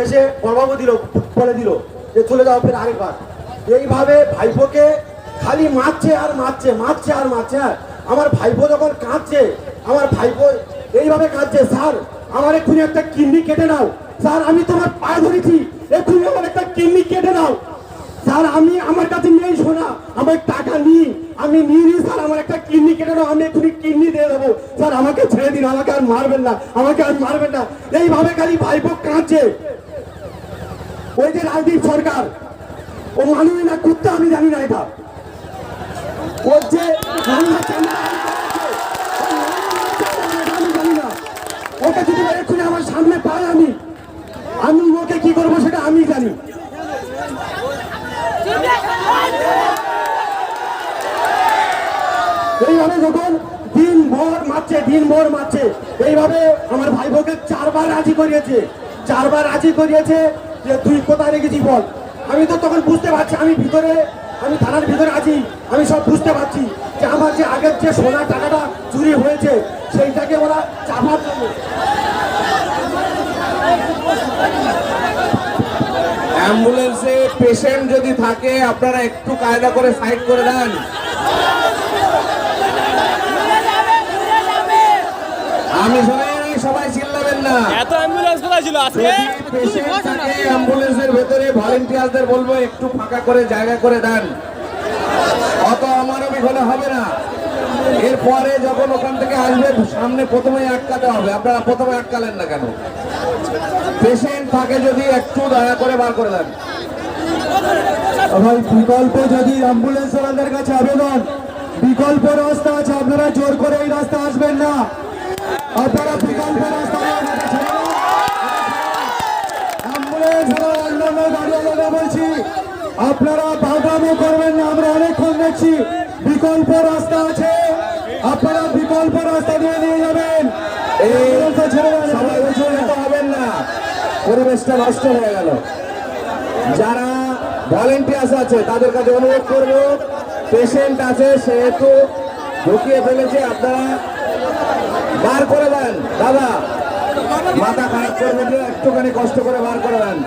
এসে বড়বাবু দিল, বলে দিল যে চলে যাও ফের আরেকবার। এইভাবে ভাইপোকে খালি মারছে আর মারছে, মারছে আর মারছে। হ্যাঁ, আমার ভাইপো যখন কাঁদছে, আমার ভাইপো এইভাবে কাঁদছে, স্যার আমার এক্ষুনি একটা কিডনি কেটে নাও, স্যার আমি তোমার পায়ে ধরেছি, এক্ষুনি আমার একটা কিডনি কেটে নাও। স্যার আমি, আমার কাছে নেই সোনা, আমার টাকা নিই, আমি নিয়ে নিই, স্যার আমার একটা কিডনি কেটে নাও, আমি এক্ষুনি কিডনি দিয়ে দেবো, স্যার আমাকে ছেড়ে দিন, আমাকে আর মারবেন না, আমাকে আর মারবেন না। এইভাবে খালি ভাইপো কাঁদছে। ওই যে রাজদীপ সরকার, ও মানুষ না কুত্তা আমি জানি না, এটা ওর যে আমি জানি না, ওকে যদি এক্ষুনি আমার সামনে পাই আমি ওকে কি করবো সেটা আমি জানি। এইভাবে যখন দিনভর মারছে, এইভাবে আমার ভাই বোনকে 4 বার রাজি করিয়েছে যে তুই কোথায় রেখেছিস বল। আমি তো তখন বুঝতে পারছি, আমি থানার ভিতরে আছি, আমি সব বুঝতে পারছি যে আমার যে আগের যে সোনার টাকাটা চুরি হয়েছে সেইটাকে ওরা চাপার জন্য। অ্যাম্বুলেন্সে পেশেন্ট যদি থাকে আপনারা একটু কায়দা করে সাইড করে দেন। আমি শুনি সবাই চিল্লাবেন না। এত অ্যাম্বুলেন্স কোথায় ছিল আজকে? পেশেন্ট থাকে অ্যাম্বুলেন্সের ভেতরে, ভলেন্টিয়ারদের বলবো একটু ফাঁকা করে জায়গা করে দেন, অত আমারও হলে হবে না। এরপরে যখন ওখান থেকে আসবে সামনে প্রথমে আটকাতে হবে, আপনারা প্রথমে আটকালেন না কেন? পেশেন্ট থাকে যদি একটু দয়া করে বার করে দেন। ভাই বিকল্প যদি অ্যাম্বুলেন্স ওনাদের কাছে আবেদন, বিকল্প রাস্তা আছে, আপনারা জোর করে এই রাস্তা আসবেন না, আপনারা বিকল্প রাস্তা অ্যাম্বুলেন্স অন্যান্য গাড়িওয়ালারা বলছি আপনারা বাগামো করবেন না, আমরা অনেকক্ষণ দেখছি বিকল্প রাস্তা আছে, আপনারা বিকল্প রাস্তা দিয়ে নিয়ে যাবেন। সবাই উচ্ছ্বসিত হবেন না, পরিবেশটা নষ্ট হয়ে গেল। যারা ভলেন্টিয়ার্স আছে তাদের কাছে অনুরোধ করব, পেশেন্ট আছে সেহেতু ঢুকিয়ে ফেলেছে, আপনারা বার করে দেন। দাদা মাথা খারাপ করবে, একটুখানি কষ্ট করে বার করে দেন।